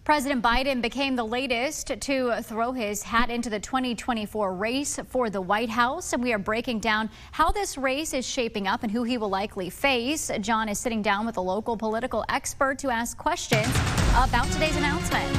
President Biden became the latest to throw his hat into the 2024 race for the White House, and we are breaking down how this race is shaping up and who he will likely face. John is sitting down with a local political expert to ask questions about today's announcement.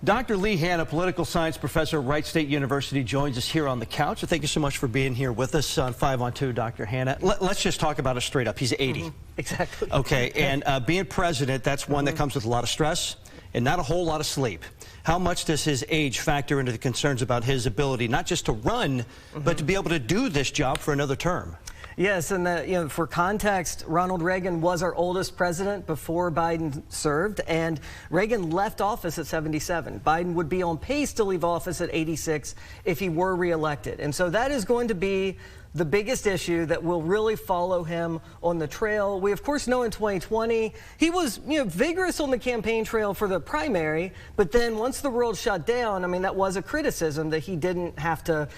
Dr. Lee Hanna, political science professor at Wright State University, joins us here on the couch. So thank you so much for being here with us on 5 on 2, Dr. Hanna. Let's just talk about it straight up. He's 80. Exactly. Okay, and being president, that's one that comes with a lot of stress and not a whole lot of sleep. How much does his age factor into the concerns about his ability, not just to run, but to be able to do this job for another term? Yes, and for context, Ronald Reagan was our oldest president before Biden served, and Reagan left office at 77. Biden would be on pace to leave office at 86 if he were reelected. And so that is going to be the biggest issue that will really follow him on the trail. We, of course, know in 2020, he was vigorous on the campaign trail for the primary, but then once the world shut down, I mean, that was a criticism that he didn't have to,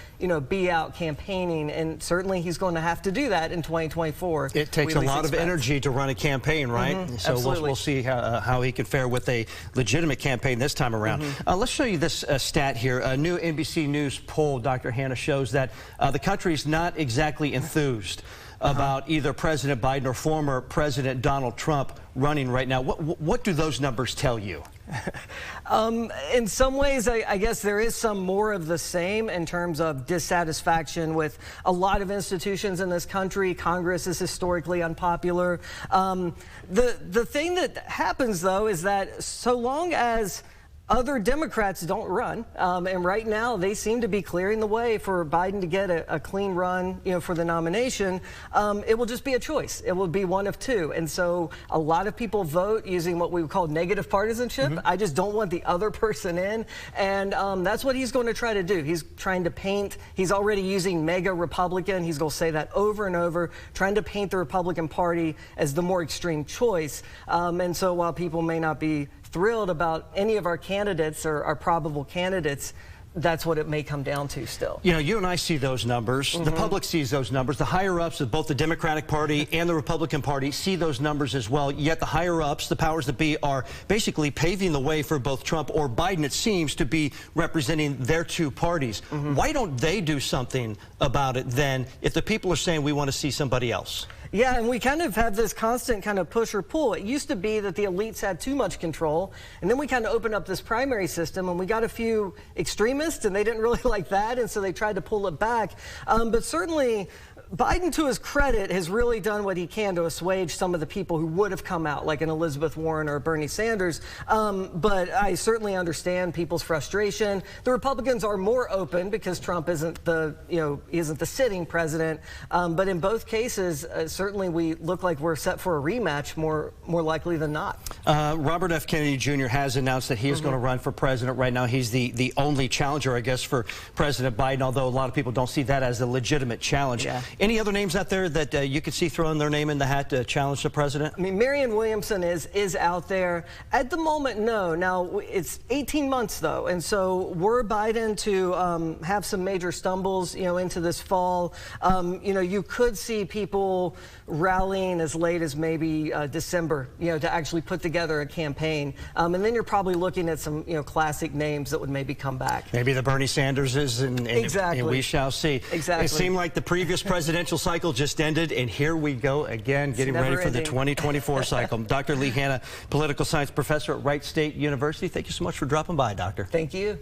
be out campaigning, and certainly he's going to have to do that in 2024. It takes a lot of energy to run a campaign, right? So we'll see how he can fare with a legitimate campaign this time around. Let's show you this stat here. A new NBC News poll, Dr. Hanna, shows that the country's not exactly enthused about either President Biden or former President Donald Trump running right now. What do those numbers tell you? In some ways, I guess there is some more of the same in terms of dissatisfaction with a lot of institutions in this country. Congress is historically unpopular. The thing that happens, though, is that so long as other Democrats don't run, and right now they seem to be clearing the way for Biden to get a clean run, for the nomination. It will just be a choice. It will be one of two, and so a lot of people vote using what we would call negative partisanship. I just don't want the other person in, and that's what he's going to try to do. He's trying to paint. He's already using mega Republican. He's going to say that over and over, trying to paint the Republican Party as the more extreme choice. And so while people may not be thrilled about any of our candidates or our probable candidates, that's what it may come down to still. You and I see those numbers. The public sees those numbers. The higher-ups of both the Democratic Party and the Republican Party see those numbers as well. Yet the higher-ups, the powers that be, are basically paving the way for both Trump or Biden, it seems, to be representing their two parties. Why don't they do something about it then if the people are saying we want to see somebody else? Yeah, and we kind of have this constant kind of push or pull. It used to be that the elites had too much control, and then we kind of opened up this primary system, and we got a few extremists, and they didn't really like that, and so they tried to pull it back. But certainly, Biden, to his credit, has really done what he can to assuage some of the people who would have come out, like an Elizabeth Warren or Bernie Sanders. But I certainly understand people's frustration. The Republicans are more open because Trump isn't the, isn't the sitting president. But in both cases, certainly we look like we're set for a rematch, more likely than not. Robert F. Kennedy Jr. has announced that he is going to run for president right now. He's the only challenger, I guess, for President Biden, although a lot of people don't see that as a legitimate challenge. Yeah. Any other names out there that you could see throwing their name in the hat to challenge the president? I mean, Marianne Williamson is out there. At the moment, no. Now, it's 18 months, though, and so were Biden to have some major stumbles, into this fall, you could see people rallying as late as maybe December, to actually put together a campaign. And then you're probably looking at some, classic names that would maybe come back. Maybe the Bernie Sanderses, and we shall see. Exactly. It seemed like the previous presidential cycle just ended, and here we go again, getting ready for the 2024 cycle. Dr. Lee Hanna, political science professor at Wright State University. Thank you so much for dropping by, Doctor. Thank you.